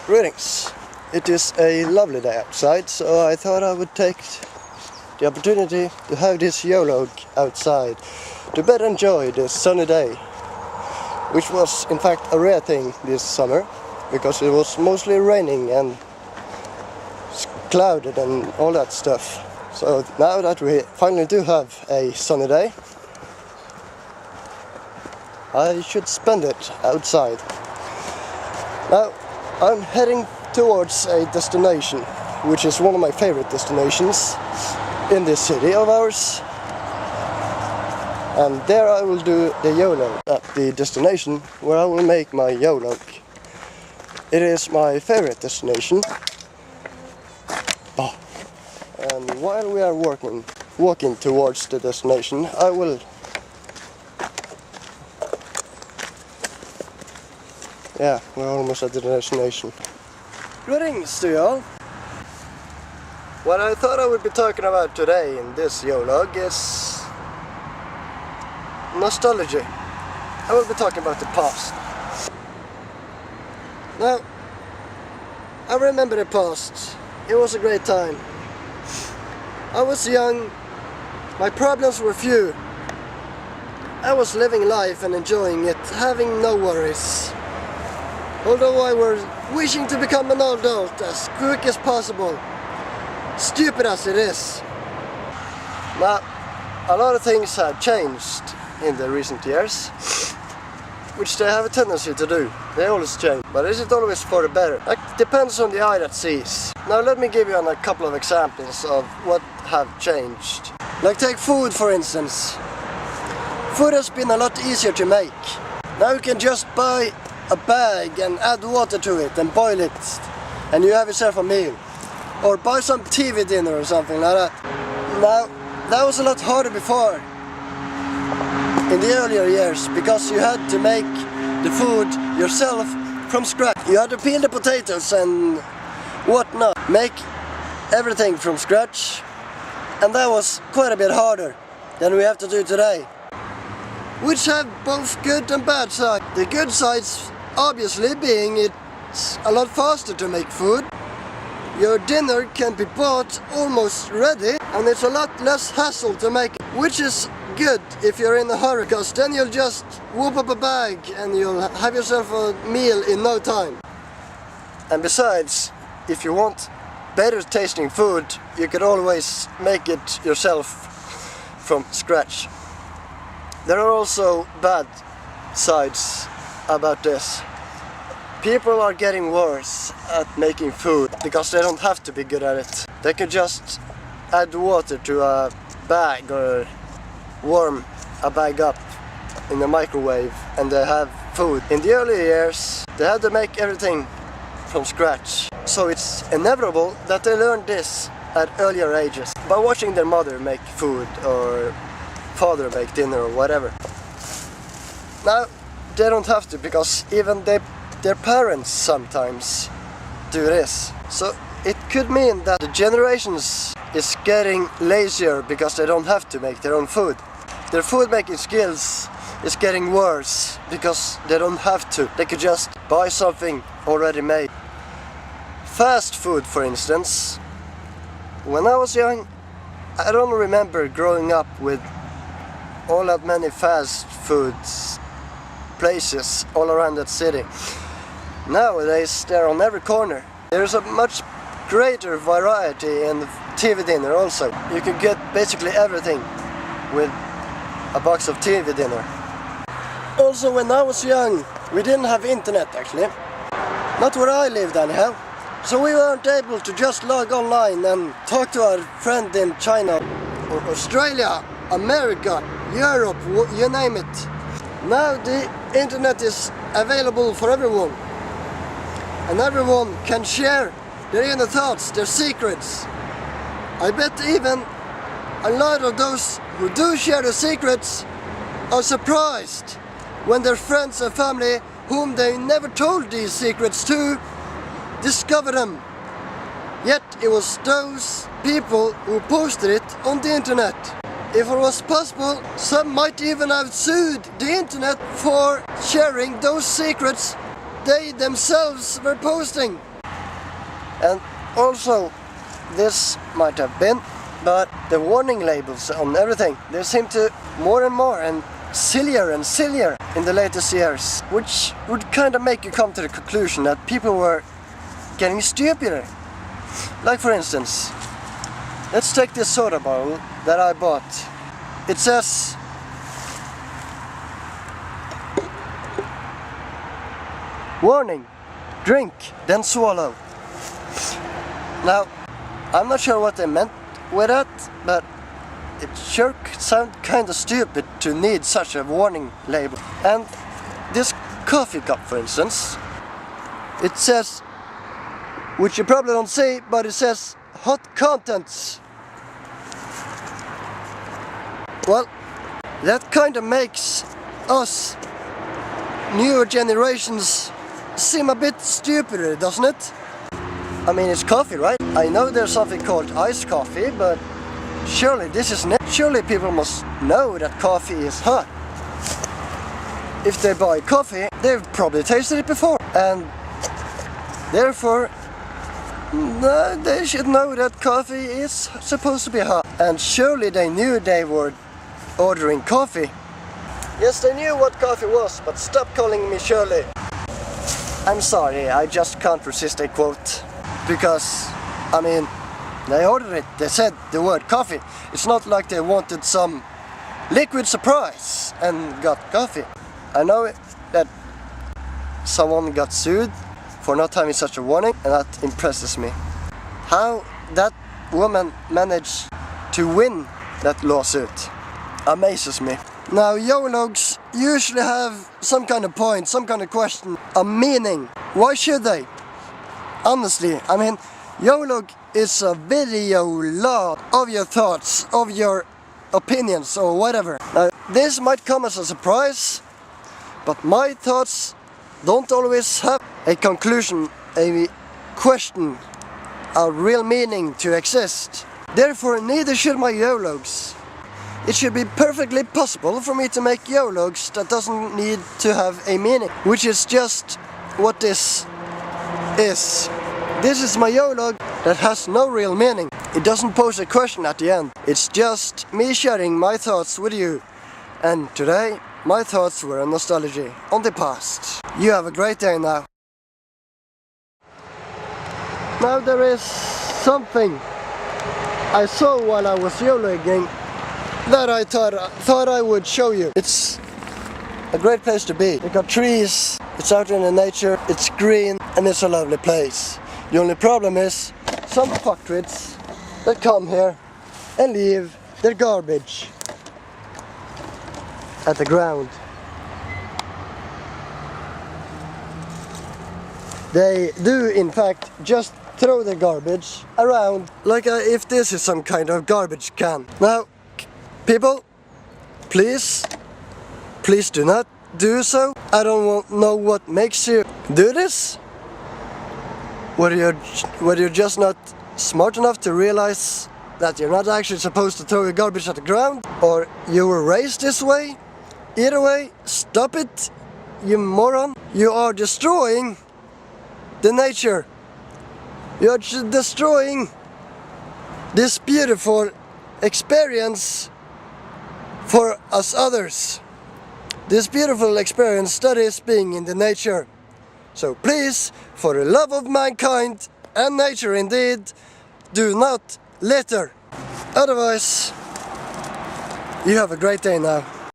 Greetings. It is a lovely day outside, so I thought I would take the opportunity to have this Yolog outside to better enjoy this sunny day, which was in fact a rare thing this summer because it was mostly raining and clouded and all that stuff. So now that we finally do have a sunny day, I should spend it outside. Now I'm heading towards a destination which is one of my favorite destinations in this city of ours, and there I will do the Yolog at the destination where I will make my Yolog. It is my favorite destination. And while we are walking towards the destination, I will we're almost at the destination. Greetings to you all. What I thought I would be talking about today in this Yolog is nostalgia. I will be talking about the past. Now, I remember the past. It was a great time. I was young, my problems were few. I was living life and enjoying it, having no worries. Although I was wishing to become an adult as quick as possible, stupid as it is. Now, a lot of things have changed in the recent years, which they have a tendency to do. They always change, but is it always for the better? It depends on the eye that sees. Now let me give you a couple of examples of what have changed. Like take food for instance. Food has been a lot easier to make. Now you can just buy a bag and add water to it and boil it, and you have yourself a meal. Or buy some TV dinner or something like that. Now, that was a lot harder before, in the earlier years, because you had to make the food yourself from scratch. You had to peel the potatoes and whatnot, make everything from scratch, and that was quite a bit harder than we have to do today. Which have both good and bad sides. The good sides obviously being it's a lot faster to make food. Your dinner can be bought almost ready, and it's a lot less hassle to make it, which is good if you're in a hurry, because then you'll just whoop up a bag and you'll have yourself a meal in no time. And besides, if you want better tasting food, you could always make it yourself from scratch. There are also bad sides about this. People are getting worse at making food because they don't have to be good at it. They can just add water to a bag or warm a bag up in the microwave and they have food. In the early years, they had to make everything from scratch. So it's inevitable that they learned this at earlier ages by watching their mother make food or father make dinner or whatever. Now, they don't have to because even their parents sometimes do this. So it could mean that the generations is getting lazier because they don't have to make their own food. Their food making skills is getting worse because they don't have to. They could just buy something already made. Fast food, for instance. When I was young, I don't remember growing up with all that many fast foods places all around that city. Nowadays they're on every corner. There's a much greater variety in the TV dinner also. You can get basically everything with a box of TV dinner. Also, when I was young, we didn't have internet actually. Not where I lived anyhow. So we weren't able to just log online and talk to our friend in China or Australia, America, Europe, you name it. Now the internet is available for everyone. And everyone can share their inner thoughts, their secrets. I bet even a lot of those who do share the secrets are surprised when their friends and family, whom they never told these secrets to, discover them. Yet it was those people who posted it on the internet. If it was possible, some might even have sued the internet for sharing those secrets they themselves were posting. And also, this might have been, but the warning labels on everything, they seem to more and more and sillier in the latest years, which would kind of make you come to the conclusion that people were getting stupider. Like for instance, let's take this soda bottle that I bought. It says warning, drink, then swallow. Now, I'm not sure what they meant with that, but it sure sounds kind of stupid to need such a warning label. And this coffee cup, for instance, it says, which you probably don't see, but it says hot contents. Well, that kind of makes us newer generations seem a bit stupider, doesn't it? I mean, it's coffee, right? I know there's something called iced coffee, but surely this is not. Surely people must know that coffee is hot. If they buy coffee, they've probably tasted it before, and therefore they should know that coffee is supposed to be hot. And surely they knew they were ordering coffee. Yes, they knew what coffee was, but stop calling me Shirley. I'm sorry, I just can't resist a quote. Because, I mean, they ordered it, they said the word coffee. It's not like they wanted some liquid surprise and got coffee. I know that someone got sued for not having such a warning, and that impresses me. How that woman managed to win that lawsuit amazes me. Now, Yologs usually have some kind of point, some kind of question, a meaning. Why should they? Honestly, I mean, Yolog is a video log of your thoughts, of your opinions or whatever. Now, this might come as a surprise, but my thoughts don't always have a conclusion, a question, a real meaning to exist. Therefore, neither should my Yologs. It should be perfectly possible for me to make Yologs that doesn't need to have a meaning, which is just what this is. This is my Yolog that has no real meaning. It doesn't pose a question at the end. It's just me sharing my thoughts with you. And today, my thoughts were on nostalgia, on the past. You have a great day now. Now there is something I saw while I was Yologging that I thought I would show you. It's a great place to be. You got trees, it's out in the nature, it's green, and it's a lovely place. The only problem is some fucktwits that come here and leave their garbage at the ground. They do, in fact, just throw the garbage around like if this is some kind of garbage can. Now, people, please do not do so. I don't know what makes you do this. Whether you're just not smart enough to realize that you're not actually supposed to throw your garbage at the ground, or you were raised this way. Either way, stop it, you moron. You are destroying the nature. You're destroying this beautiful experience for us others. This beautiful experience that is being in the nature. So please, for the love of mankind and nature indeed, do not litter. Otherwise, you have a great day now.